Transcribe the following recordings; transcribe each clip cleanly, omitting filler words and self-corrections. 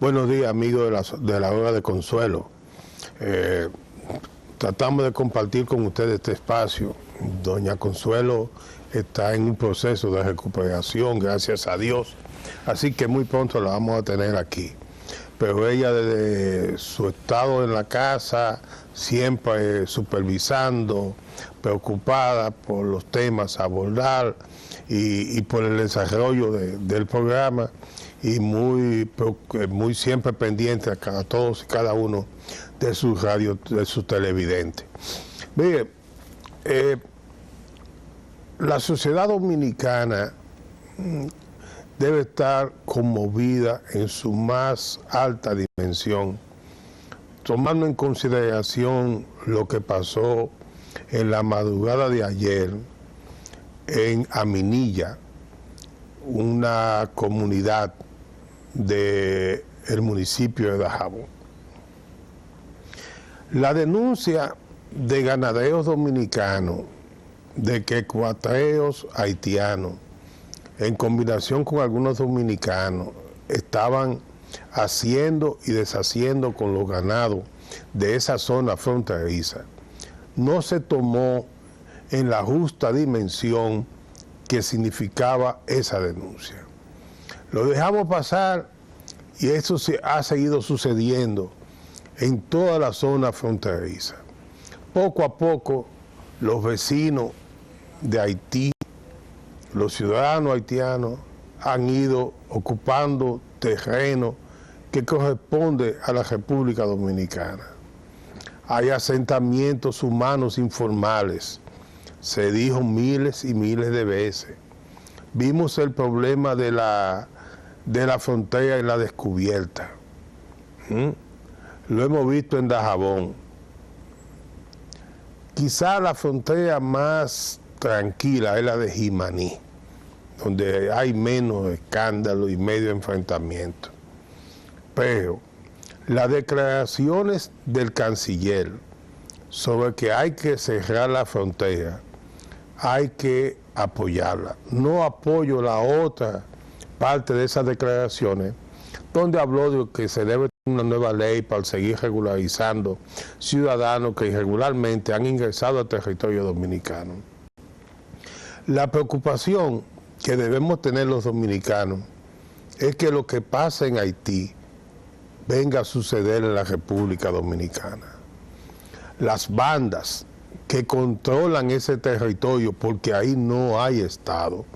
Buenos días, amigos de la hora de consuelo. Tratamos de compartir con ustedes este espacio. Doña Consuelo está en un proceso de recuperación, gracias a Dios. Así que muy pronto la vamos a tener aquí. Pero ella, desde su estado en la casa, siempre supervisando, preocupada por los temas a abordar y por el desarrollo del programa, y muy siempre pendiente a todos y cada uno de sus radios, de sus televidentes. Mire, la sociedad dominicana debe estar conmovida en su más alta dimensión, tomando en consideración lo que pasó en la madrugada de ayer en Aminilla, una comunidad del municipio de Dajabón. La denuncia de ganaderos dominicanos de que cuatreros haitianos, en combinación con algunos dominicanos, estaban haciendo y deshaciendo con los ganados de esa zona fronteriza, no se tomó en la justa dimensión que significaba esa denuncia. Lo dejamos pasar y eso ha seguido sucediendo en toda la zona fronteriza. Poco a poco, los vecinos de Haití, los ciudadanos haitianos, han ido ocupando terreno que corresponde a la República Dominicana. Hay asentamientos humanos informales, se dijo miles y miles de veces. Vimos el problema de la frontera en la descubierta. Lo hemos visto en Dajabón. Quizá la frontera más tranquila es la de Jimaní, donde hay menos escándalo y medio enfrentamiento. Pero las declaraciones del canciller sobre que hay que cerrar la frontera, hay que apoyarla. No apoyo la otra parte de esas declaraciones, donde habló de que se debe tener una nueva ley para seguir regularizando ciudadanos que irregularmente han ingresado al territorio dominicano. La preocupación que debemos tener los dominicanos es que lo que pasa en Haití venga a suceder en la República Dominicana. Las bandas que controlan ese territorio, porque ahí no hay Estado,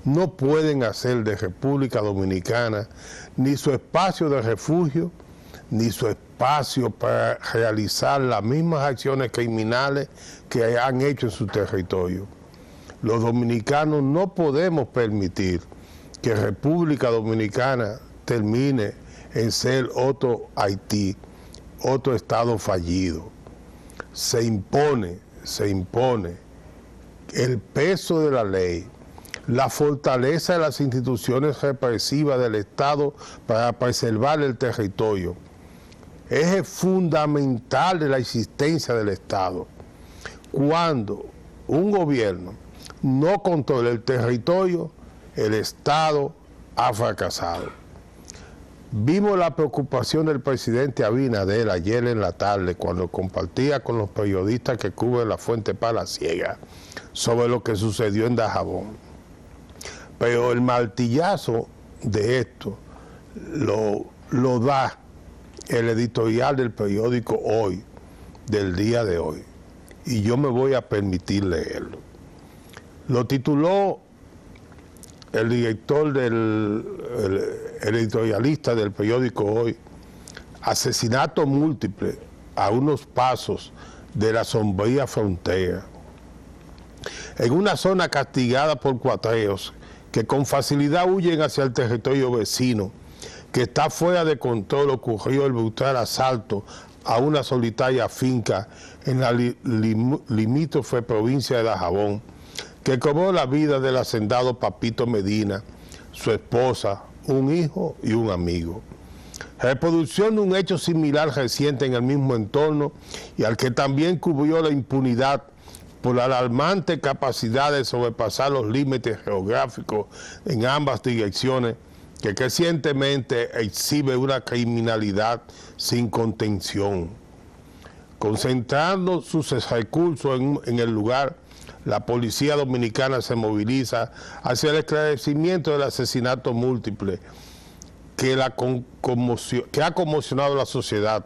no pueden hacer de República Dominicana ni su espacio de refugio, ni su espacio para realizar las mismas acciones criminales que han hecho en su territorio. Los dominicanos no podemos permitir que República Dominicana termine en ser otro Haití, otro Estado fallido. Se impone el peso de la ley, la fortaleza de las instituciones represivas del Estado para preservar el territorio. Eje fundamental de la existencia del Estado. Cuando un gobierno no controla el territorio, el Estado ha fracasado. Vimos la preocupación del presidente Abinader ayer en la tarde cuando compartía con los periodistas que cubren la Fuente Palaciega sobre lo que sucedió en Dajabón. Pero el martillazo de esto lo da el editorial del periódico Hoy, del día de hoy. Y yo me voy a permitir leerlo. Lo tituló el director el editorialista del periódico Hoy: asesinato múltiple a unos pasos de la sombría frontera. En una zona castigada por cuatreros que con facilidad huyen hacia el territorio vecino, que está fuera de control, ocurrió el brutal asalto a una solitaria finca en la limítrofe provincia de Dajabón, que cobró la vida del hacendado Papito Medina, su esposa, un hijo y un amigo. Reproducción de un hecho similar reciente en el mismo entorno y al que también cubrió la impunidad por la alarmante capacidad de sobrepasar los límites geográficos en ambas direcciones que recientemente exhibe una criminalidad sin contención. Concentrando sus recursos en el lugar, la policía dominicana se moviliza hacia el esclarecimiento del asesinato múltiple que ha conmocionado a la sociedad,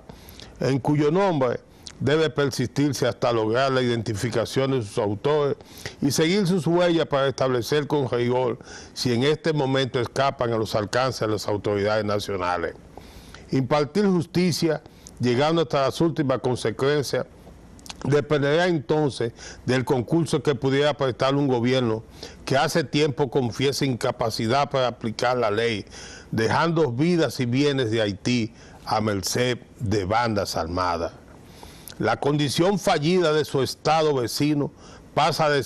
en cuyo nombre debe persistirse hasta lograr la identificación de sus autores y seguir sus huellas para establecer con rigor si en este momento escapan a los alcances de las autoridades nacionales. Impartir justicia, llegando hasta las últimas consecuencias, dependerá entonces del concurso que pudiera prestar un gobierno que hace tiempo confiesa incapacidad para aplicar la ley, dejando vidas y bienes de Haití a merced de bandas armadas. La condición fallida de su estado vecino pasa de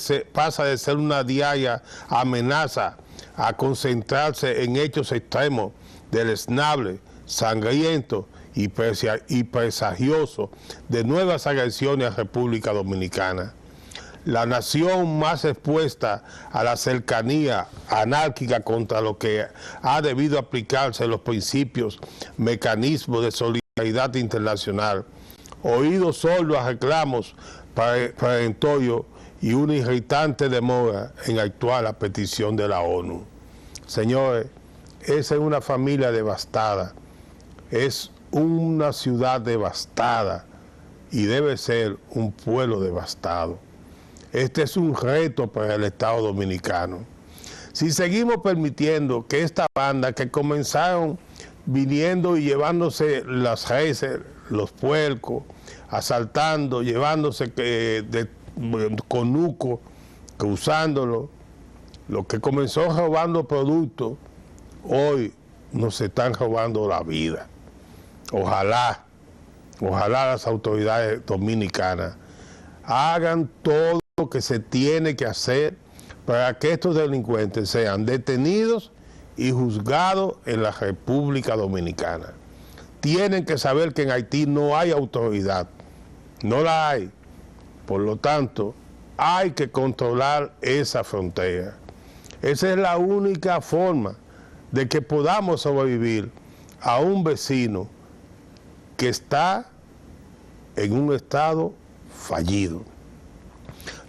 ser una diaria amenaza a concentrarse en hechos extremos, deleznables, sangrientos y presagiosos de nuevas agresiones a República Dominicana. La nación más expuesta a la cercanía anárquica contra lo que ha debido aplicarse los principios, mecanismos de solidaridad internacional, oídos sordos a reclamos perentorios y una irritante demora en actuar la petición de la ONU. Señores, esa es una familia devastada, es una ciudad devastada y debe ser un pueblo devastado. Este es un reto para el Estado Dominicano. Si seguimos permitiendo que esta banda que comenzaron viniendo y llevándose las reses, los puercos, asaltando, llevándose conuco, usándolo, lo que comenzó robando productos, hoy nos están robando la vida. Ojalá las autoridades dominicanas hagan todo lo que se tiene que hacer para que estos delincuentes sean detenidos y juzgados en la República Dominicana. Tienen que saber que en Haití no hay autoridad, no la hay. Por lo tanto, hay que controlar esa frontera. Esa es la única forma de que podamos sobrevivir a un vecino que está en un estado fallido.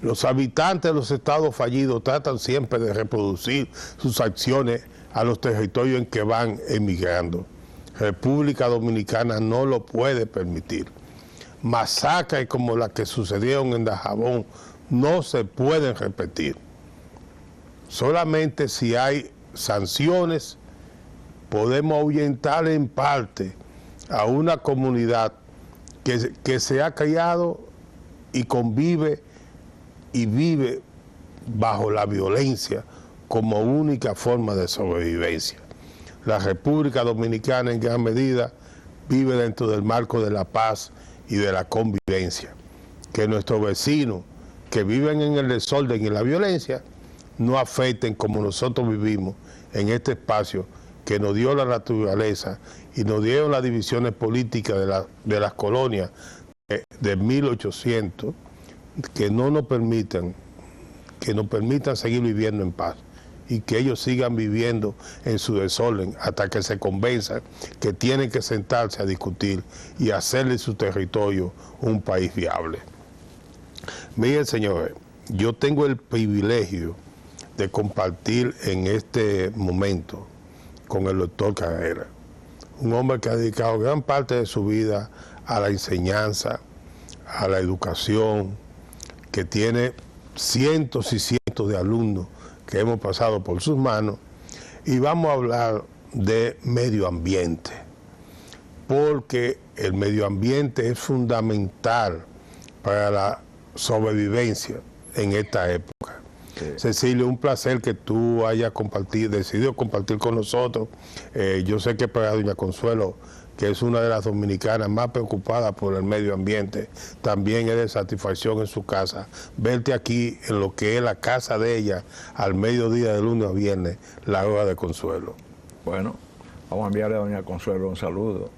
Los habitantes de los estados fallidos tratan siempre de reproducir sus acciones a los territorios en que van emigrando. República Dominicana no lo puede permitir. Masacres como las que sucedieron en Dajabón no se pueden repetir. Solamente si hay sanciones podemos ahuyentar en parte a una comunidad que se ha criado y convive y vive bajo la violencia como única forma de sobrevivencia. La República Dominicana en gran medida vive dentro del marco de la paz y de la convivencia. Que nuestros vecinos que viven en el desorden y en la violencia no afecten como nosotros vivimos en este espacio que nos dio la naturaleza y nos dieron las divisiones políticas de las colonias de 1800, que nos permitan seguir viviendo en paz y que ellos sigan viviendo en su desorden hasta que se convenzan que tienen que sentarse a discutir y hacerle su territorio un país viable. Miren, señores, yo tengo el privilegio de compartir en este momento con el doctor Carrera, un hombre que ha dedicado gran parte de su vida a la enseñanza, a la educación, que tiene cientos y cientos de alumnos que hemos pasado por sus manos, y vamos a hablar de medio ambiente, porque el medio ambiente es fundamental para la sobrevivencia en esta época. Sí. Cecilio, un placer que tú hayas decidido compartir con nosotros. Yo sé que para doña Consuelo, que es una de las dominicanas más preocupadas por el medio ambiente, también es de satisfacción en su casa verte aquí en lo que es la casa de ella al mediodía de lunes a viernes, la hora de Consuelo. Bueno, vamos a enviarle a doña Consuelo un saludo.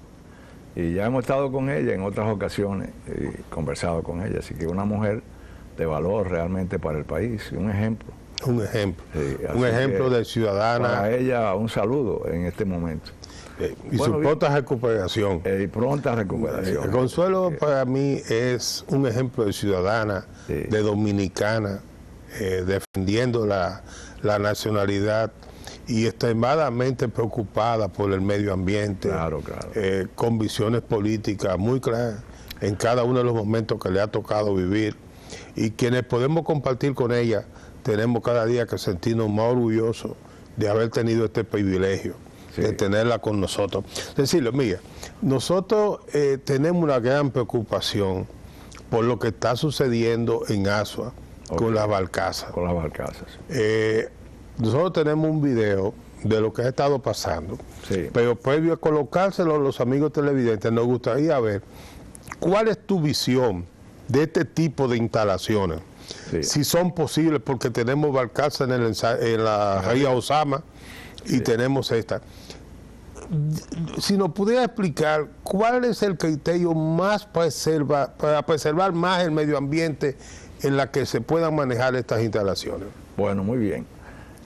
Y ya hemos estado con ella en otras ocasiones y conversado con ella, así que una mujer de valor realmente para el país y un ejemplo. Un ejemplo. Sí, un ejemplo que de ciudadana. Para ella un saludo en este momento. Y bueno, su pronta recuperación. Y pronta recuperación. Consuelo para mí es un ejemplo de ciudadana, sí, de dominicana, defendiendo la nacionalidad y extremadamente preocupada por el medio ambiente, claro, claro, con visiones políticas muy claras en cada uno de los momentos que le ha tocado vivir, y quienes podemos compartir con ella tenemos cada día que sentirnos más orgullosos de haber tenido este privilegio, sí, de tenerla con nosotros. Decirle, mira, nosotros tenemos una gran preocupación por lo que está sucediendo en Asua, okay, con las barcazas. Con las barcazas. Nosotros tenemos un video de lo que ha estado pasando, sí, pero previo a colocárselo a los amigos televidentes, nos gustaría ver cuál es tu visión de este tipo de instalaciones. Sí. Si son posibles, porque tenemos barcazas en la ría Osama y sí, tenemos esta. Si nos pudiera explicar cuál es el criterio más para preservar más el medio ambiente en la que se puedan manejar estas instalaciones. Bueno, muy bien.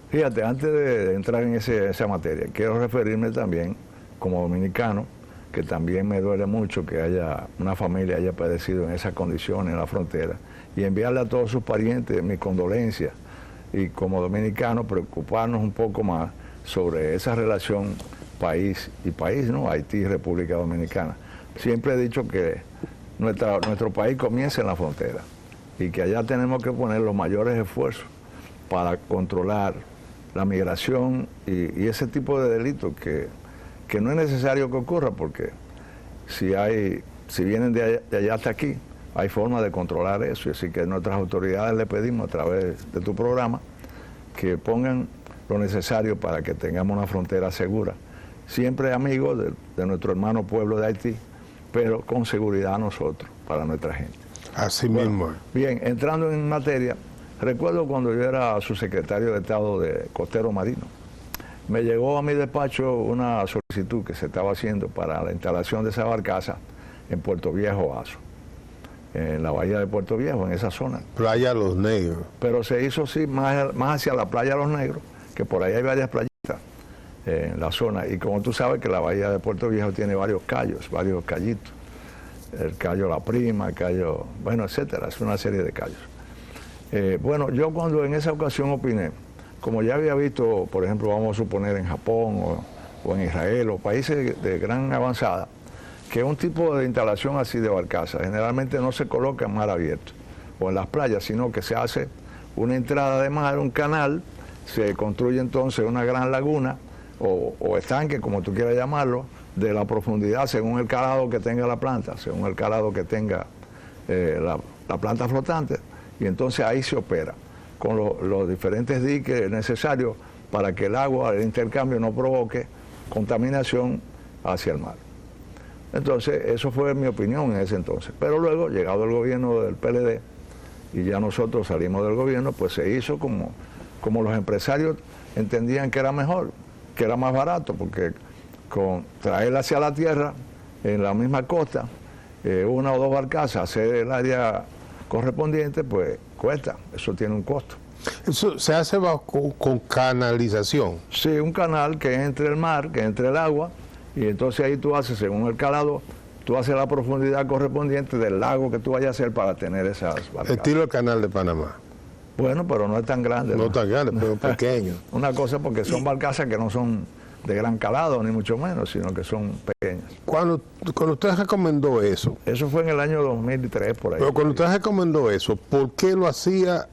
Fíjate, antes de entrar en esa materia, quiero referirme también, como dominicano, que también me duele mucho que haya una familia haya padecido en esas condiciones en la frontera, y enviarle a todos sus parientes mis condolencias, y como dominicanos preocuparnos un poco más sobre esa relación país y país, ¿no? Haití y República Dominicana. Siempre he dicho que nuestro país comienza en la frontera y que allá tenemos que poner los mayores esfuerzos para controlar la migración y ese tipo de delitos que no es necesario que ocurra, porque si vienen de allá hasta aquí, hay forma de controlar eso. Así que nuestras autoridades le pedimos a través de tu programa que pongan lo necesario para que tengamos una frontera segura, siempre amigos de nuestro hermano pueblo de Haití, pero con seguridad nosotros, para nuestra gente. Así mismo. Bien, entrando en materia, recuerdo cuando yo era subsecretario de Estado de Costero Marino, me llegó a mi despacho una solicitud que se estaba haciendo para la instalación de esa barcaza en Puerto Viejo, Asua, en la bahía de Puerto Viejo, en esa zona. Playa Los Negros. Pero se hizo sí más hacia la playa Los Negros, que por ahí hay varias playitas en la zona. Y como tú sabes que la bahía de Puerto Viejo tiene varios callos, varios callitos. El callo La Prima, el callo, bueno, etcétera, es una serie de callos. Bueno, yo cuando en esa ocasión opiné, como ya había visto, por ejemplo, vamos a suponer en Japón o en Israel o países de gran avanzada, que un tipo de instalación así de barcaza generalmente no se coloca en mar abierto o en las playas, sino que se hace una entrada de mar, un canal, se construye entonces una gran laguna o estanque, como tú quieras llamarlo, de la profundidad según el calado que tenga la planta, según el calado que tenga la planta flotante, y entonces ahí se opera con los diferentes diques necesarios para que el agua, el intercambio, no provoque contaminación hacia el mar. Entonces, eso fue mi opinión en ese entonces. Pero luego, llegado el gobierno del PLD, y ya nosotros salimos del gobierno, pues se hizo como los empresarios entendían que era mejor, que era más barato, porque con traerla hacia la tierra, en la misma costa, una o dos barcazas, hacer el área correspondiente, pues cuesta, eso tiene un costo. ¿Eso se hace con canalización? Sí, un canal que entre el mar, que entre el agua, y entonces ahí tú haces, según el calado, tú haces la profundidad correspondiente del lago que tú vayas a hacer para tener esas barcazas. Estilo el canal de Panamá. Bueno, pero no es tan grande. No tan grande, pero pequeño. Una cosa, porque son barcazas que no son de gran calado, ni mucho menos, sino que son pequeñas. Cuando usted recomendó eso... Eso fue en el año 2003, por ahí. Pero cuando usted recomendó eso, ¿por qué lo hacía?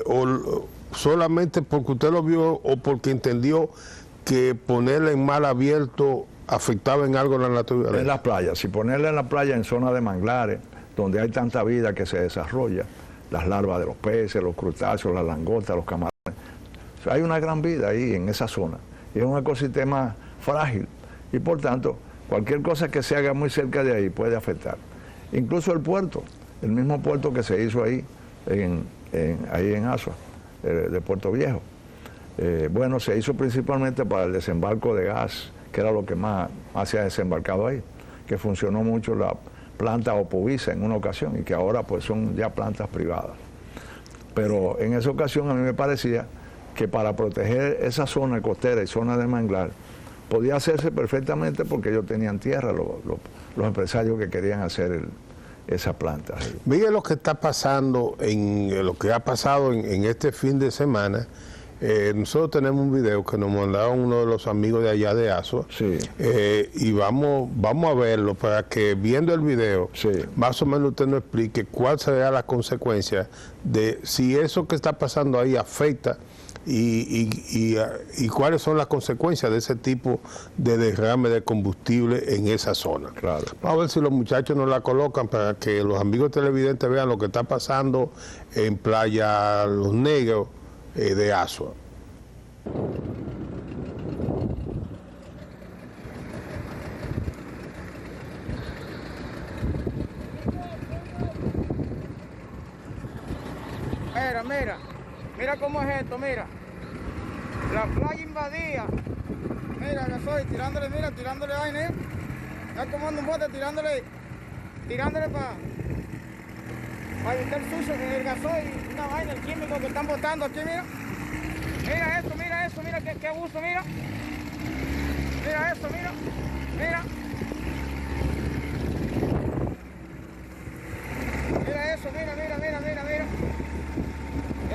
¿O solamente porque usted lo vio o porque entendió que ponerla en mar abierto afectaba en algo la naturaleza? En las playas. Si ponerla en la playa en zona de manglares, donde hay tanta vida que se desarrolla, las larvas de los peces, los crustáceos, las langostas, los camarones, o sea, hay una gran vida ahí en esa zona. Es un ecosistema frágil y por tanto cualquier cosa que se haga muy cerca de ahí puede afectar. Incluso el puerto, el mismo puerto que se hizo ahí en Asua, de Puerto Viejo. Bueno, se hizo principalmente para el desembarco de gas, que era lo que más se ha desembarcado ahí, que funcionó mucho la planta Opovisa en una ocasión y que ahora pues son ya plantas privadas. Pero en esa ocasión a mí me parecía que para proteger esa zona costera y zona de manglar podía hacerse perfectamente porque ellos tenían tierra, los empresarios que querían hacer esa planta. Mire lo que está pasando, lo que ha pasado en este fin de semana. Nosotros tenemos un video que nos mandaron uno de los amigos de allá de Asua, sí. Y vamos a verlo para que viendo el video, sí, más o menos usted nos explique cuál será la consecuencia de si eso que está pasando ahí afecta y cuáles son las consecuencias de ese tipo de derrame de combustible en esa zona. Claro. Vamos a ver si los muchachos nos la colocan para que los amigos televidentes vean lo que está pasando en Playa Los Negros de Asua. Mira cómo es esto, mira. La playa invadida. Mira, gasoil, tirándole vaina. Está tomando un bote, tirándole para evitar sucio en el gasoil, una vaina, el químico que están botando aquí, mira. Mira eso, mira qué abuso, mira. Mira eso, mira. Mira eso, mira.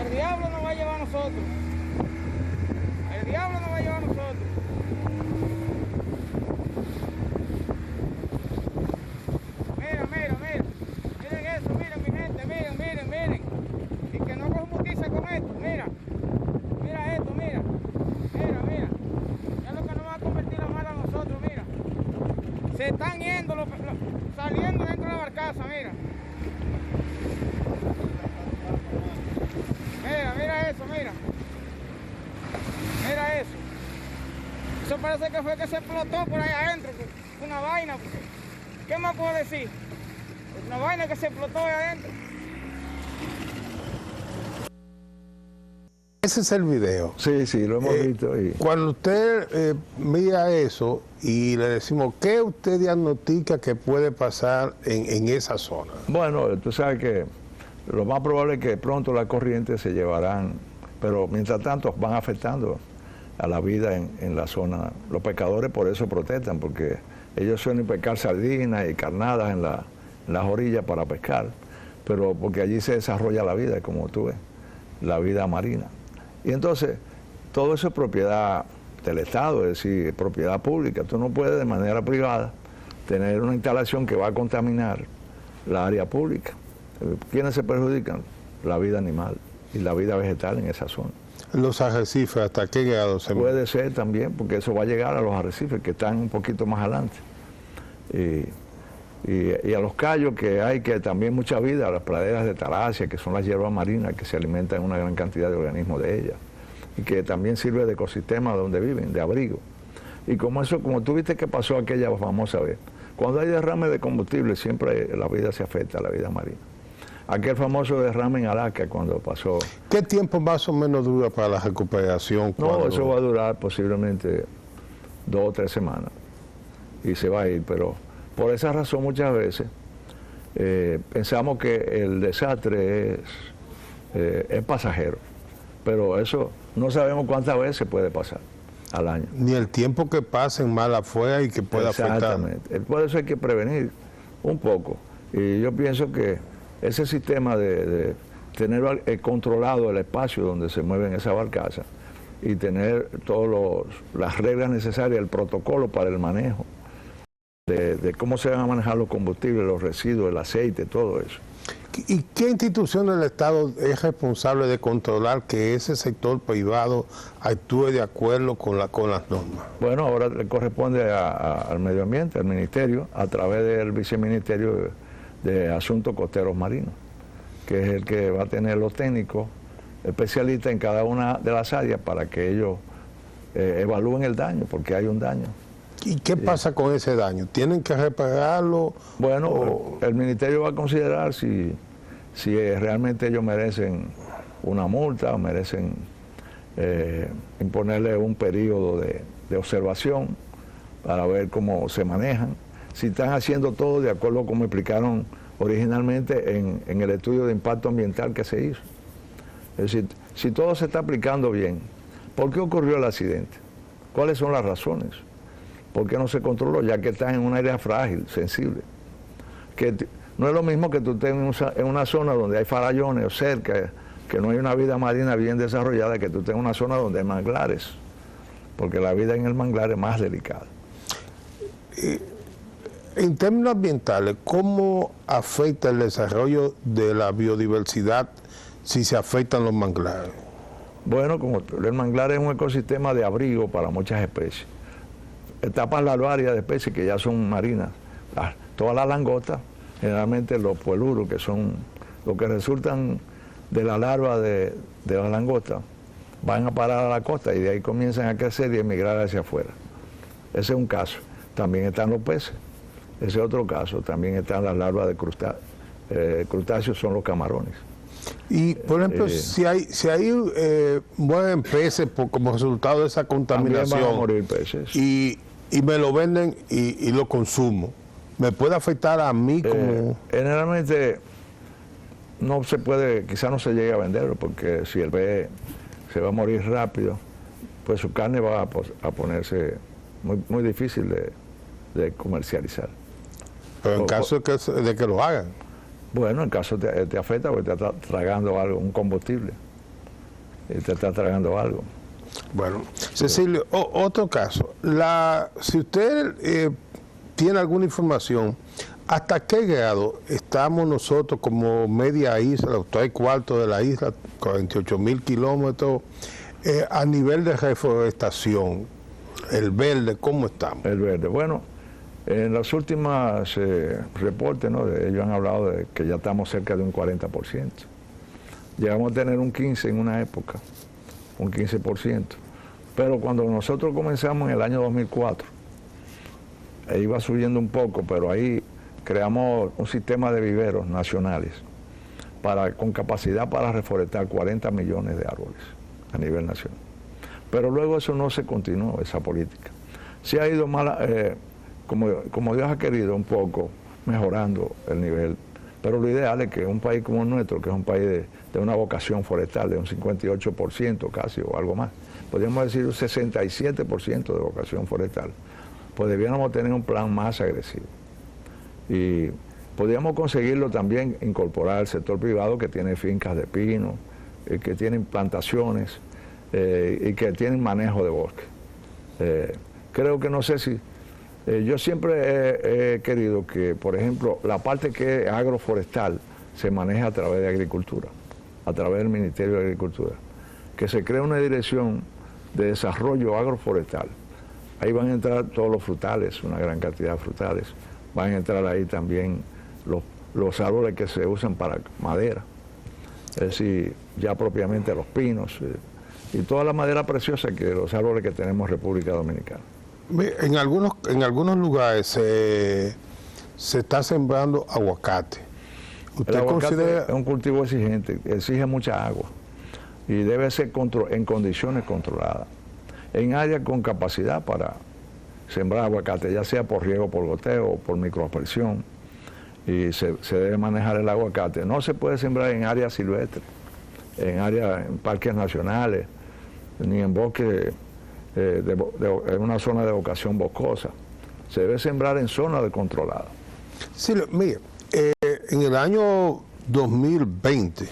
El diablo nos va a llevar a nosotros. Miren eso, miren mi gente, miren. Y que no cojan justicia con esto, mira esto, mira. Ya es lo que nos va a convertir la mala a nosotros, mira. Se están yendo, saliendo dentro de la barcaza, mira. Mira eso, mira. Mira eso. Eso parece que fue que se explotó por ahí adentro, una vaina. ¿Qué más puedo decir? Una vaina que se explotó ahí adentro. Ese es el video. Sí, lo hemos visto. Cuando usted mira eso y le decimos, ¿qué usted diagnostica que puede pasar en esa zona? Bueno, tú sabes que lo más probable es que pronto las corrientes se llevarán, pero mientras tanto van afectando a la vida en la zona. Los pescadores por eso protestan, porque ellos suelen pescar sardinas y carnadas en las orillas para pescar, pero porque allí se desarrolla la vida, como tú ves, la vida marina. Y entonces, todo eso es propiedad del Estado, es decir, propiedad pública. Tú no puedes de manera privada tener una instalación que va a contaminar la área pública. ¿Quiénes se perjudican? La vida animal y la vida vegetal en esa zona. Los arrecifes, ¿hasta qué grado se puede ser también, porque eso va a llegar a los arrecifes que están un poquito más adelante. Y a los cayos, que hay que también mucha vida, a las praderas de talasia, que son las hierbas marinas que se alimentan en una gran cantidad de organismos de ellas, y que también sirve de ecosistema donde viven, de abrigo. Y como tú viste que pasó aquella famosa vez, cuando hay derrame de combustible siempre la vida se afecta, la vida marina. Aquel famoso derrame en Alaska cuando pasó. ¿Qué tiempo más o menos dura para la recuperación? No, eso va a durar posiblemente 2 o 3 semanas y se va a ir, pero por esa razón muchas veces pensamos que el desastre es pasajero, pero eso no sabemos cuántas veces puede pasar al año. Ni el tiempo que pase en mala fuera y que pueda afectar. Exactamente. Por eso hay que prevenir un poco. Y yo pienso que ese sistema de tener controlado el espacio donde se mueven esas barcazas y tener todas las reglas necesarias, el protocolo para el manejo, de cómo se van a manejar los combustibles, los residuos, el aceite, todo eso. ¿Y qué institución del Estado es responsable de controlar que ese sector privado actúe de acuerdo con las normas? Bueno, ahora le corresponde al medio ambiente, al ministerio, a través del viceministerio de Asuntos Costeros Marinos, que es el que va a tener los técnicos especialistas en cada una de las áreas para que ellos evalúen el daño, porque hay un daño. ¿Y qué pasa con ese daño? ¿Tienen que repararlo? Bueno, el ministerio va a considerar si realmente ellos merecen una multa o merecen imponerle un periodo de observación para ver cómo se manejan. Si están haciendo todo de acuerdo a como explicaron originalmente en el estudio de impacto ambiental que se hizo. Es decir, si todo se está aplicando bien, ¿por qué ocurrió el accidente? ¿Cuáles son las razones? ¿Por qué no se controló? Ya que estás en un área frágil, sensible. No es lo mismo que tú estés en una zona donde hay farallones o cerca, que no hay una vida marina bien desarrollada, que tú estés en una zona donde hay manglares, porque la vida en el manglar es más delicada. En términos ambientales, ¿cómo afecta el desarrollo de la biodiversidad si se afectan los manglares? Bueno, como el manglar es un ecosistema de abrigo para muchas especies. Etapas larvarias de especies que ya son marinas. Todas las langostas, generalmente los pueluros, que son los que resultan de la larva de la langosta, van a parar a la costa y de ahí comienzan a crecer y emigrar hacia afuera. Ese es un caso. También están los peces. Ese es otro caso. También están las larvas de crustáceos, son los camarones. Y, por ejemplo, si hay mueren peces como resultado de esa contaminación, van a morir peces. Y me lo venden y lo consumo, ¿me puede afectar a mí como...? Generalmente no se puede, quizás no se llegue a venderlo, porque si el pez se va a morir rápido, pues su carne va a ponerse muy difícil de comercializar. Pero en caso de que lo hagan. Bueno, en caso te afecta porque te está tragando algo, un combustible. Te está tragando algo. Bueno, Cecilio, otro caso. Si usted tiene alguna información, ¿hasta qué grado estamos nosotros como media isla, 3/4 de la isla, 48.000 kilómetros, a nivel de reforestación? El verde, ¿cómo estamos? El verde, bueno, en los últimos reportes, ¿no? Ellos han hablado de que ya estamos cerca de un 40%. Llegamos a tener un 15% en una época, un 15%. Pero cuando nosotros comenzamos en el año 2004, iba subiendo un poco, pero ahí creamos un sistema de viveros nacionales con capacidad para reforestar 40 millones de árboles a nivel nacional. Pero luego eso no se continuó, esa política. Se ha ido como Dios ha querido, un poco mejorando el nivel. Pero lo ideal es que un país como el nuestro, que es un país de una vocación forestal de un 58% casi o algo más, podríamos decir un 67% de vocación forestal, pues debiéramos tener un plan más agresivo. Y podríamos conseguirlo también, incorporar al sector privado que tiene fincas de pino, que tienen plantaciones y que tienen manejo de bosque. Creo que no sé si... yo siempre he querido que, por ejemplo, la parte que es agroforestal se maneja a través de agricultura, a través del Ministerio de Agricultura, que se cree una dirección de desarrollo agroforestal. Ahí van a entrar todos los frutales, una gran cantidad de frutales, van a entrar ahí también los árboles que se usan para madera, es decir, ya propiamente los pinos y toda la madera preciosa que los árboles que tenemos en República Dominicana. En algunos lugares se está sembrando aguacate. ¿Usted considera? Es un cultivo exigente, exige mucha agua y debe ser en condiciones controladas, en áreas con capacidad para sembrar aguacate, ya sea por riego, por goteo o por microaspersión, y se debe manejar el aguacate. No se puede sembrar en áreas silvestres, en parques nacionales, ni en bosques en una zona de vocación boscosa. Se debe sembrar en zonas controladas. Sí, mire, en el año 2020,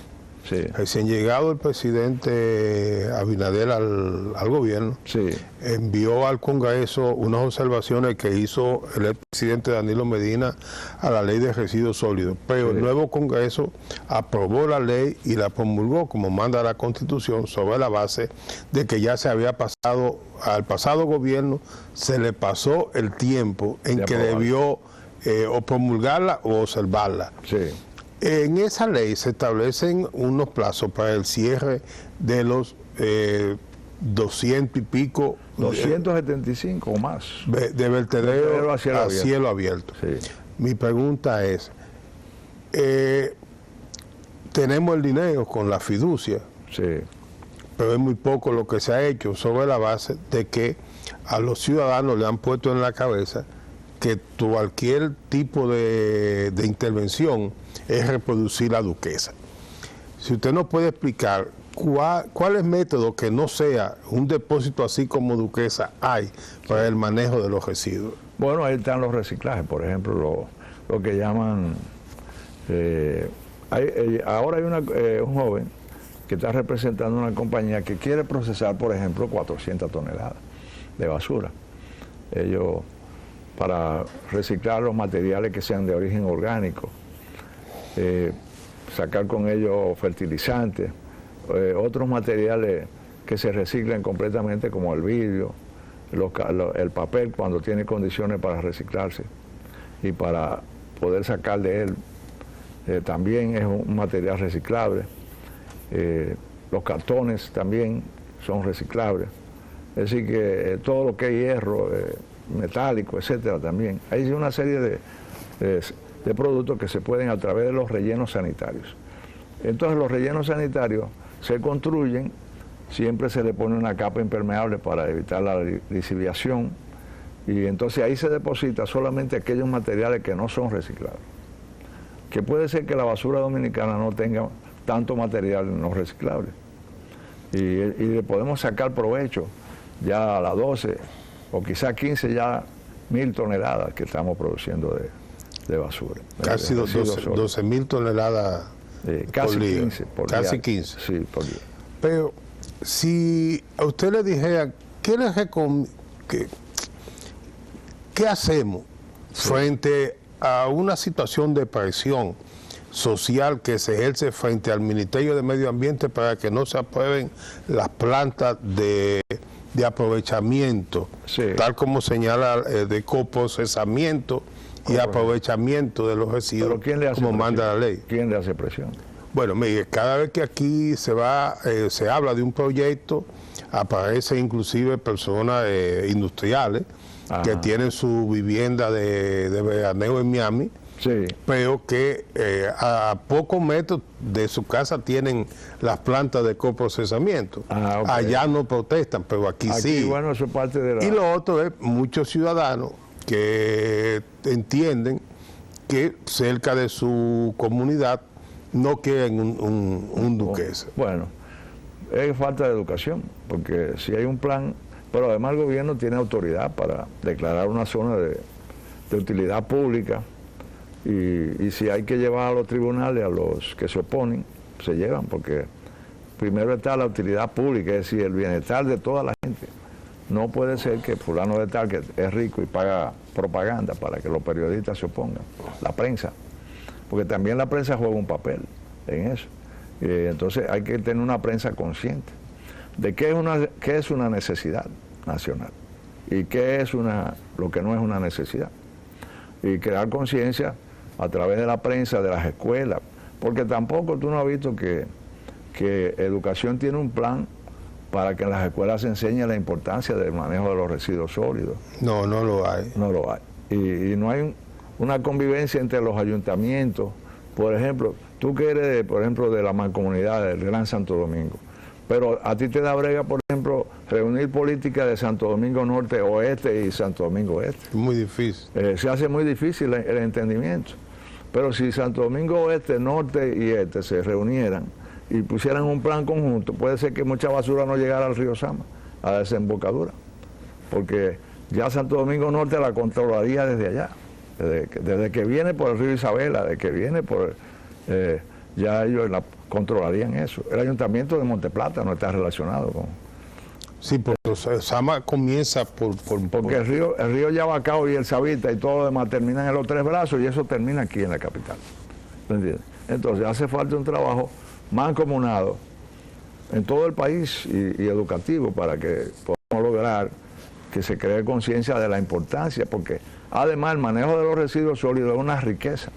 sí, recién llegado el presidente Abinader al gobierno, sí, envió al Congreso unas observaciones que hizo el presidente Danilo Medina a la ley de residuos sólidos, pero sí, el nuevo Congreso aprobó la ley y la promulgó como manda la Constitución sobre la base de que ya se había pasado, al pasado gobierno se le pasó el tiempo en que debió o promulgarla o observarla. Sí. En esa ley se establecen unos plazos para el cierre de los 200 y pico... 275 o más. De vertedero a cielo abierto. Sí. Mi pregunta es, tenemos el dinero con la fiducia, sí, pero es muy poco lo que se ha hecho sobre la base de que a los ciudadanos le han puesto en la cabeza que cualquier tipo de intervención es reproducir la duquesa. Si usted nos puede explicar ¿cuáles métodos que no sea un depósito así como Duquesa hay para el manejo de los residuos? Bueno, ahí están los reciclajes, por ejemplo, lo que llaman... ahora hay un joven que está representando una compañía que quiere procesar, por ejemplo, 400 toneladas de basura. Ellos, para reciclar los materiales que sean de origen orgánico, sacar con ellos fertilizantes, otros materiales que se reciclen completamente, como el vidrio, el papel cuando tiene condiciones para reciclarse y para poder sacar de él, también es un material reciclable. Los cartones también son reciclables. Es decir, que todo lo que es hierro, metálico, etcétera, también. Hay una serie de productos que se pueden a través de los rellenos sanitarios. Entonces los rellenos sanitarios se construyen, siempre se le pone una capa impermeable para evitar la lisiviación, y entonces ahí se deposita solamente aquellos materiales que no son reciclables. Que puede ser que la basura dominicana no tenga tanto material no reciclable. Y le podemos sacar provecho ya a las 12 o quizás 15 ya 1.000 toneladas que estamos produciendo de basura. Casi 12.000 toneladas casi por día. 15 por casi día. 15. Sí, por día. Pero si a usted le dijera, ¿qué hacemos frente a una situación de presión social que se ejerce frente al Ministerio de Medio Ambiente para que no se aprueben las plantas de aprovechamiento, tal como señala de coprocesamiento y aprovechamiento de los residuos, como manda la ley? ¿Quién le hace presión? Bueno, mire, cada vez que aquí se habla de un proyecto, aparecen inclusive personas industriales que tienen su vivienda de veraneo en Miami, pero que a pocos metros de su casa tienen las plantas de coprocesamiento. Allá no protestan, pero aquí sí. Bueno, eso es parte de la... Y lo otro es muchos ciudadanos que entienden que cerca de su comunidad no quieren un Duquesa. Bueno, es falta de educación, porque si hay un plan, pero además el gobierno tiene autoridad para declarar una zona de utilidad pública, y si hay que llevar a los tribunales a los que se oponen, se llevan, porque primero está la utilidad pública, es decir, el bienestar de toda la gente. No puede ser que fulano de tal, que es rico y paga propaganda para que los periodistas se opongan, la prensa, porque también la prensa juega un papel en eso. Entonces hay que tener una prensa consciente de qué es una necesidad nacional y qué es lo que no es una necesidad. Y crear conciencia a través de la prensa, de las escuelas, porque tampoco tú no has visto que educación tiene un plan para que en las escuelas se enseñe la importancia del manejo de los residuos sólidos. No, no lo hay. No lo hay. Y no hay una convivencia entre los ayuntamientos. Por ejemplo, tú que eres, por ejemplo, de la mancomunidad del Gran Santo Domingo, pero a ti te da brega, por ejemplo, reunir política de Santo Domingo Norte, Oeste y Santo Domingo Oeste. Muy difícil. Se hace muy difícil el entendimiento. Pero si Santo Domingo Oeste, Norte y Este se reunieran y pusieran un plan conjunto, puede ser que mucha basura no llegara al río Sama, a la desembocadura, porque ya Santo Domingo Norte la controlaría desde allá, desde que viene por el río Isabela, desde que viene por... ya ellos controlarían eso. El ayuntamiento de Monteplata no está relacionado con... Sí, porque Sama comienza porque el río Yabacao y el Sabita y todo lo demás terminan en los Tres Brazos y eso termina aquí en la capital. ¿Entiendes? Entonces hace falta un trabajo mancomunado en todo el país y educativo para que podamos lograr que se cree conciencia de la importancia, porque además el manejo de los residuos sólidos es una riqueza.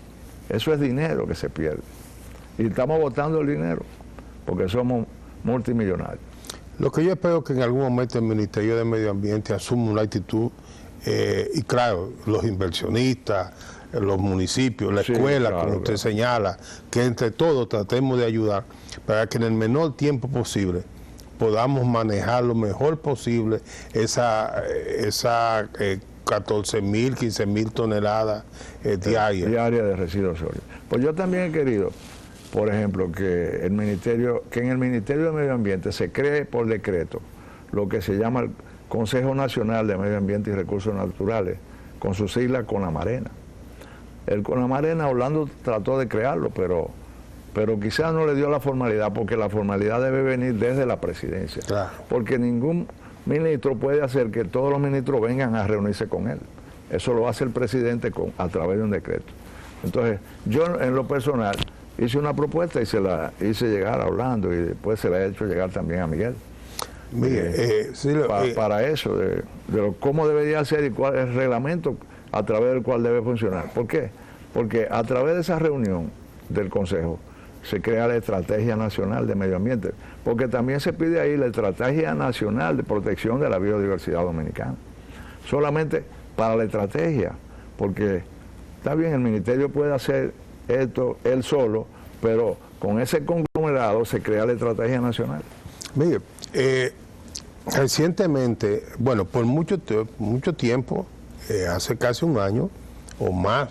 Eso es dinero que se pierde. Y estamos botando el dinero porque somos multimillonarios. Lo que yo espero que en algún momento el Ministerio de Medio Ambiente asuma una actitud, y claro, los inversionistas, los municipios, la escuela, claro, como usted señala, que entre todos tratemos de ayudar para que en el menor tiempo posible podamos manejar lo mejor posible esa 14.000, 15.000 toneladas diarias. Diarias de residuos sólidos. Pues yo también he querido por ejemplo, que en el Ministerio de Medio Ambiente se cree por decreto lo que se llama el Consejo Nacional de Medio Ambiente y Recursos Naturales, con sus siglas CONAMARENA. El CONAMARENA, Orlando trató de crearlo, pero quizás no le dio la formalidad, porque la formalidad debe venir desde la presidencia. Claro. Porque ningún ministro puede hacer que todos los ministros vengan a reunirse con él. Eso lo hace el presidente a través de un decreto. Entonces, yo en lo personal hice una propuesta y se la hice llegar a Orlando, y después se la he hecho llegar también a Miguel. Para eso, de cómo debería ser y cuál es el reglamento a través del cual debe funcionar. ¿Por qué? Porque a través de esa reunión del Consejo se crea la Estrategia Nacional de Medio Ambiente, porque también se pide ahí la Estrategia Nacional de Protección de la Biodiversidad Dominicana. Solamente para la estrategia, porque está bien, el ministerio puede hacer esto él solo, pero con ese conglomerado se crea la Estrategia Nacional. Mire, recientemente, bueno, por mucho tiempo, hace casi un año o más,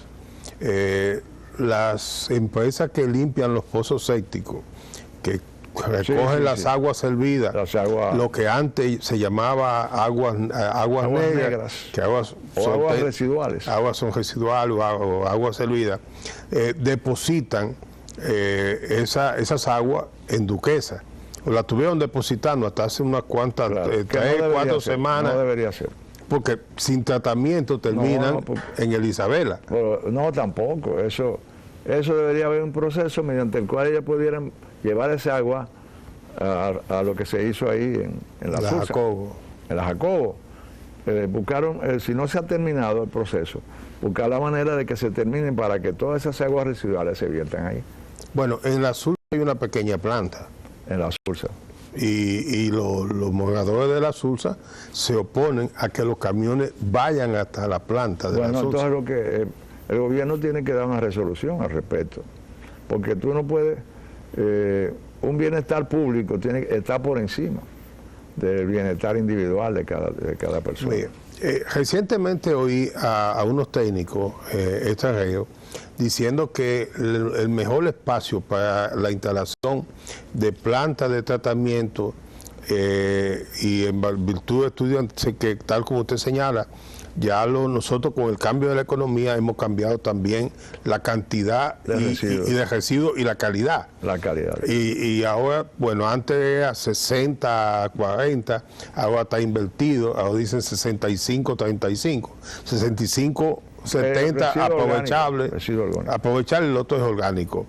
las empresas que limpian los pozos sépticos, que recogen las aguas servidas, lo que antes se llamaba aguas negras, que aguas residuales. Aguas son residuales o aguas servidas, depositan esas aguas en Duquesa. La tuvieron depositando hasta hace unas cuantas, claro, 3, 4 semanas. No debería ser. Porque sin tratamiento terminan en el Isabela. Pero no, tampoco. Eso debería haber un proceso mediante el cual ellos pudieran llevar esa agua a lo que se hizo ahí en la Jacobo. En la Jacobo. Buscaron, si no se ha terminado el proceso, buscar la manera de que se terminen para que todas esas aguas residuales se viertan ahí. Bueno, en la Sursa hay una pequeña planta. En la Sursa. Y los moradores de la Sursa se oponen a que los camiones vayan hasta la planta de la Sursa. Entonces lo que el gobierno tiene que dar una resolución al respecto, porque tú no puedes, un bienestar público tiene que estar por encima del bienestar individual de cada persona. Mira, recientemente oí a unos técnicos extranjeros diciendo que el mejor espacio para la instalación de plantas de tratamiento y en virtud de estudios que, tal como usted señala, ya nosotros con el cambio de la economía hemos cambiado también la cantidad de residuos y la calidad. La calidad. Y ahora, bueno, antes era 60, 40, ahora está invertido, ahora dicen 65, 35, 65, 70 aprovechable, aprovechar el otro es orgánico.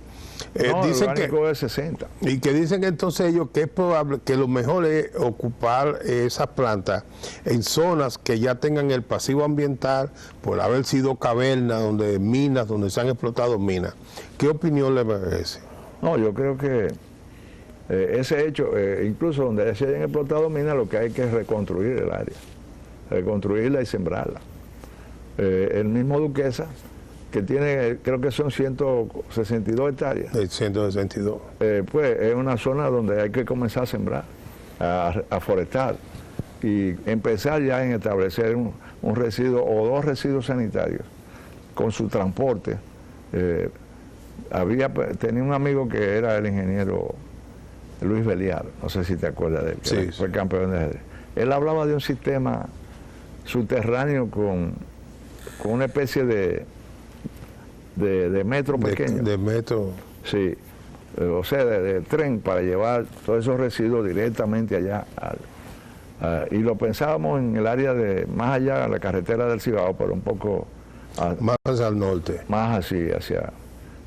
Dicen el orgánico es 60. Y que dicen entonces ellos que es probable que lo mejor es ocupar esas plantas en zonas que ya tengan el pasivo ambiental por haber sido cavernas, donde se han explotado minas. ¿Qué opinión le merece? No, yo creo que ese hecho, incluso donde se hayan explotado minas, lo que hay que es reconstruir el área, reconstruirla y sembrarla. El mismo Duquesa, que tiene, creo que son 162 hectáreas. 162. Pues es una zona donde hay que comenzar a sembrar, a forestar, y empezar ya en establecer un residuo o 2 residuos sanitarios con su transporte. Tenía un amigo que era el ingeniero Luis Beliar, no sé si te acuerdas de él, que fue campeón de ajedrez. Él hablaba de un sistema subterráneo con una especie de metro pequeño. De metro. Sí, o sea, de tren para llevar todos esos residuos directamente allá. Y lo pensábamos en el área más allá, la carretera del Cibao, pero un poco... más al norte. Más así,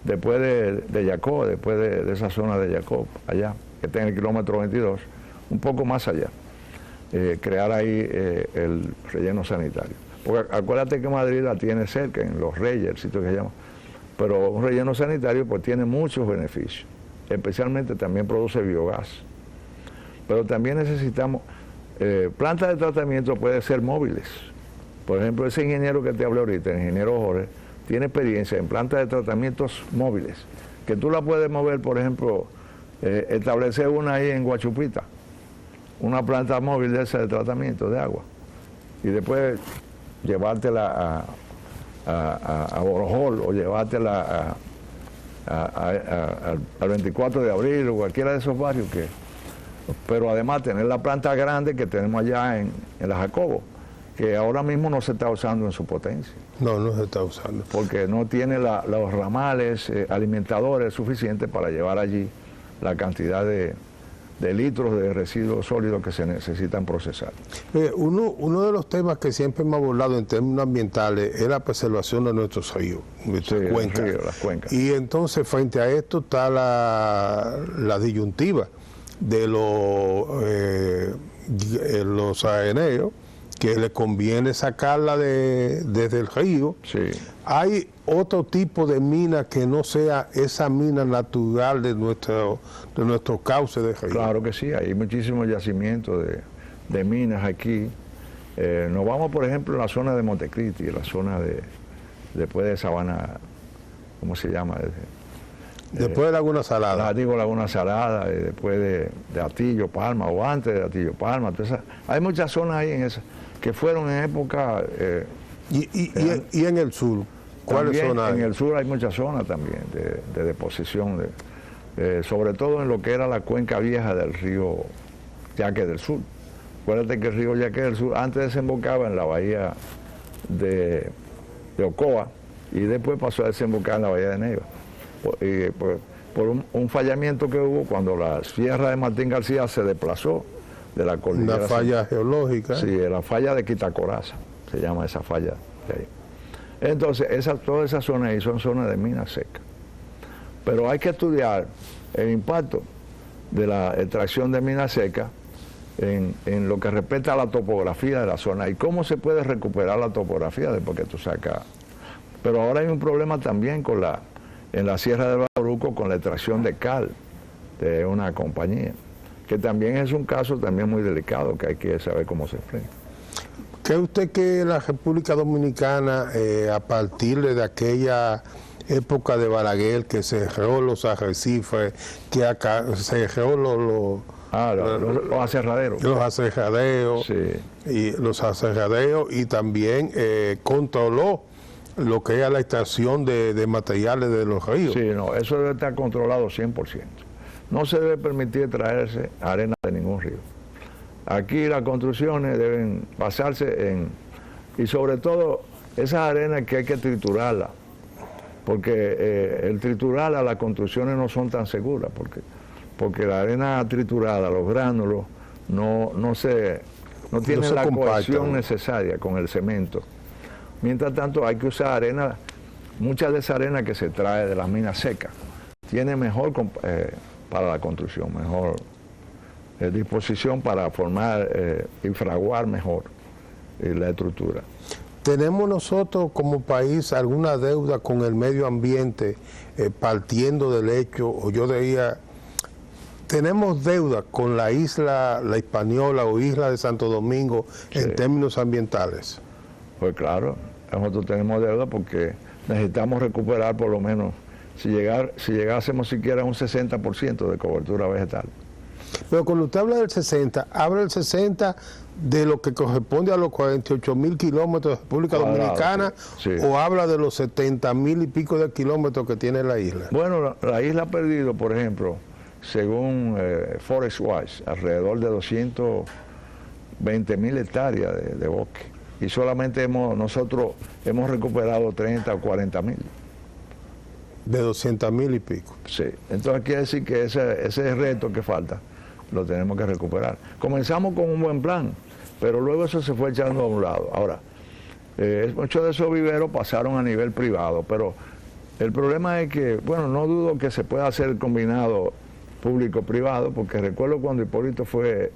después de Yacó, después de esa zona de Yacó, allá, que está en el kilómetro 22, un poco más allá. Crear ahí el relleno sanitario. Porque acuérdate que Madrid la tiene cerca, en Los Reyes, el sitio que se llama. Pero un relleno sanitario pues tiene muchos beneficios. Especialmente también produce biogás. Pero también necesitamos, plantas de tratamiento pueden ser móviles. Por ejemplo, ese ingeniero que te hablé ahorita, el ingeniero Jorge, tiene experiencia en plantas de tratamientos móviles. Que tú la puedes mover, por ejemplo, establecer una ahí en Guachupita. Una planta móvil de esa de tratamiento de agua. Y después llevártela a Borojol o llevártela al 24 de abril o cualquiera de esos barrios, pero además tener la planta grande que tenemos allá en la Jacobo, que ahora mismo no se está usando en su potencia. No, no se está usando. Porque no tiene los ramales alimentadores suficientes para llevar allí la cantidad de litros de residuos sólidos que se necesitan procesar. Uno de los temas que siempre hemos abordado en términos ambientales es la preservación de nuestros ríos, nuestras cuencas. Las cuencas. Y entonces frente a esto está la disyuntiva de los areneros, que le conviene sacarla desde el río. Sí. Hay otro tipo de mina que no sea esa mina natural de nuestro cauce de río. Claro que sí, hay muchísimos yacimientos de minas aquí. Nos vamos, por ejemplo, en la zona de Montecristi, la zona después de Sabana, ¿cómo se llama? Después de Laguna Salada. Digo Laguna Salada, después de Atillo Palma, o antes de Atillo Palma. Hay muchas zonas ahí en esa que fueron en época... ¿Y en el sur? ¿Cuáles zonas hay? En el sur hay muchas zonas también de deposición, sobre todo en lo que era la cuenca vieja del río Yaque del Sur. Acuérdate que el río Yaque del Sur antes desembocaba en la bahía de Ocoa y después pasó a desembocar en la bahía de Neiva. Por un fallamiento que hubo cuando la sierra de Martín García se desplazó de la cordillera. Una falla geológica. Sí, la falla de Quitacoraza, se llama esa falla de ahí. Entonces, todas esas zonas ahí son zonas de minas secas. Pero hay que estudiar el impacto de la extracción de minas secas en lo que respecta a la topografía de la zona y cómo se puede recuperar la topografía después que tú sacas. Pero ahora hay un problema también en la Sierra del Bauruco con la extracción de cal de una compañía, que también es un caso también muy delicado que hay que saber cómo se enfrenta. ¿Cree usted que la República Dominicana, a partir de aquella época de Balaguer, que cerró los arrecifes, que cerró los aserraderos? Los aserraderos, sí. Y también controló lo que era la extracción de materiales de los ríos. Sí, no, eso debe estar controlado 100%. No se debe permitir traerse arena de ningún río. Aquí las construcciones deben basarse y sobre todo esas arenas que hay que triturarlas, porque el triturarla, las construcciones no son tan seguras, porque la arena triturada, los gránulos, no tienen la cohesión necesaria con el cemento. Mientras tanto hay que usar arena, mucha de esa arena que se trae de las minas secas, tiene mejor para la construcción, mejor disposición para formar y fraguar mejor la estructura. ¿Tenemos nosotros como país alguna deuda con el medio ambiente partiendo del hecho, o yo diría, tenemos deuda con la isla La Hispaniola o isla de Santo Domingo en términos ambientales? Pues claro, nosotros tenemos deuda porque necesitamos recuperar por lo menos, si llegásemos siquiera a un 60% de cobertura vegetal. Pero cuando usted habla del 60, ¿habla del 60 de lo que corresponde a los 48.000 kilómetros de República Dominicana o habla de los 70.000 y pico de kilómetros que tiene la isla? Bueno, la isla ha perdido, por ejemplo, según Forest Watch, alrededor de 220.000 hectáreas de bosque. Y solamente nosotros hemos recuperado 30 o 40.000. De 200.000 y pico. Sí, entonces quiere decir que ese reto que falta lo tenemos que recuperar. Comenzamos con un buen plan, pero luego eso se fue echando a un lado. Ahora, muchos de esos viveros pasaron a nivel privado, pero el problema es que, bueno, no dudo que se pueda hacer combinado público-privado, porque recuerdo cuando Hipólito fue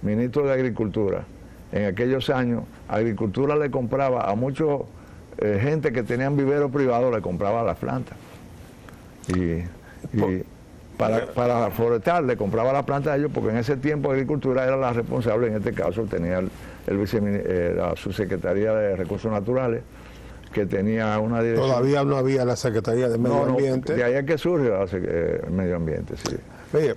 ministro de Agricultura, en aquellos años, Agricultura le compraba a muchos gente que tenían vivero privado, le compraba las plantas. Y para forestar le compraba las plantas a ellos, porque en ese tiempo Agricultura era la responsable, en este caso tenía la subsecretaría de Recursos Naturales, que tenía una dirección. Todavía no había la Secretaría de Medio Ambiente. De ahí es que surge el Medio Ambiente, sí. Oye,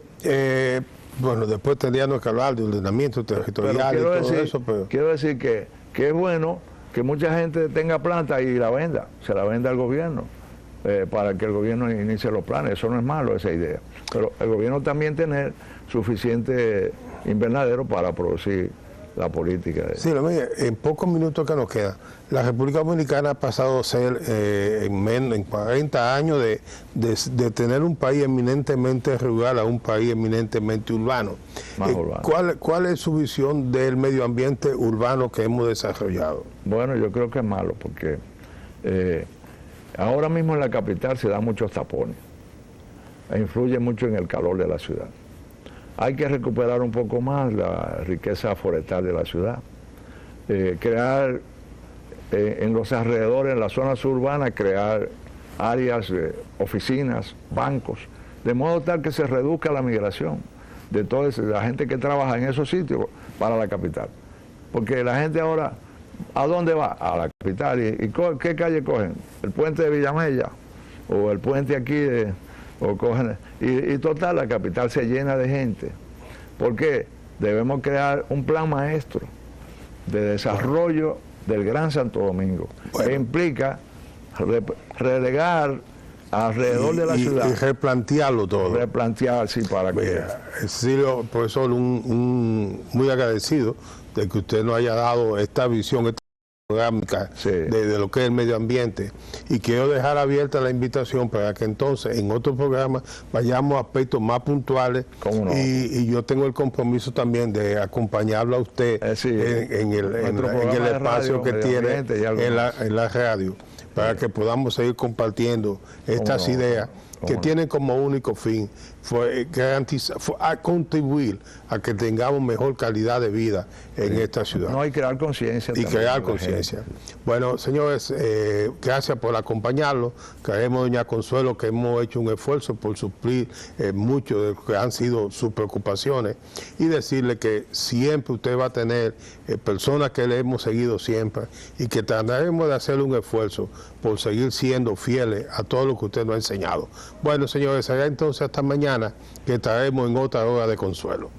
bueno, después tendríamos que hablar de ordenamiento territorial y todo eso. Pero quiero decir que es bueno que mucha gente tenga planta y la venda, se la venda al gobierno, para que el gobierno inicie los planes. Eso no es malo, esa idea. Pero el gobierno también tener suficiente invernadero para producir la política. Sí, en pocos minutos que nos quedan, la República Dominicana ha pasado a ser en 40 años de tener un país eminentemente rural a un país eminentemente urbano. Más urbano. ¿Cuál es su visión del medio ambiente urbano que hemos desarrollado? Bueno, yo creo que es malo porque ahora mismo en la capital se dan muchos tapones e influye mucho en el calor de la ciudad. Hay que recuperar un poco más la riqueza forestal de la ciudad, crear en los alrededores, en las zonas urbanas, crear áreas, oficinas, bancos, de modo tal que se reduzca la migración de toda la gente que trabaja en esos sitios para la capital. Porque la gente ahora, ¿a dónde va? A la capital. ¿Y qué calle cogen? El puente de Villamella o el puente aquí o cogen, y total, la capital se llena de gente. ¿Por qué? Debemos crear un plan maestro de desarrollo del Gran Santo Domingo, que implica relegar alrededor de la ciudad. Y replantearlo todo. Replantear, sí, para que... Cecilio, profesor, muy agradecido de que usted nos haya dado esta visión, sí, de lo que es el medio ambiente, y quiero dejar abierta la invitación para que entonces en otro programa vayamos a aspectos más puntuales. ¿Cómo no? Y yo tengo el compromiso también de acompañarlo a usted sí, en el espacio que tiene en la radio, para que podamos seguir compartiendo estas ideas que tienen como único fin a contribuir a que tengamos mejor calidad de vida en esta ciudad. No, hay que crear conciencia. Y crear conciencia. Bueno, señores, gracias por acompañarnos. Creemos, doña Consuelo, que hemos hecho un esfuerzo por suplir mucho de lo que han sido sus preocupaciones, y decirle que siempre usted va a tener personas que le hemos seguido siempre, y que trataremos de hacer un esfuerzo por seguir siendo fieles a todo lo que usted nos ha enseñado. Bueno, señores, será entonces hasta mañana, que estaremos en otra hora de Consuelo.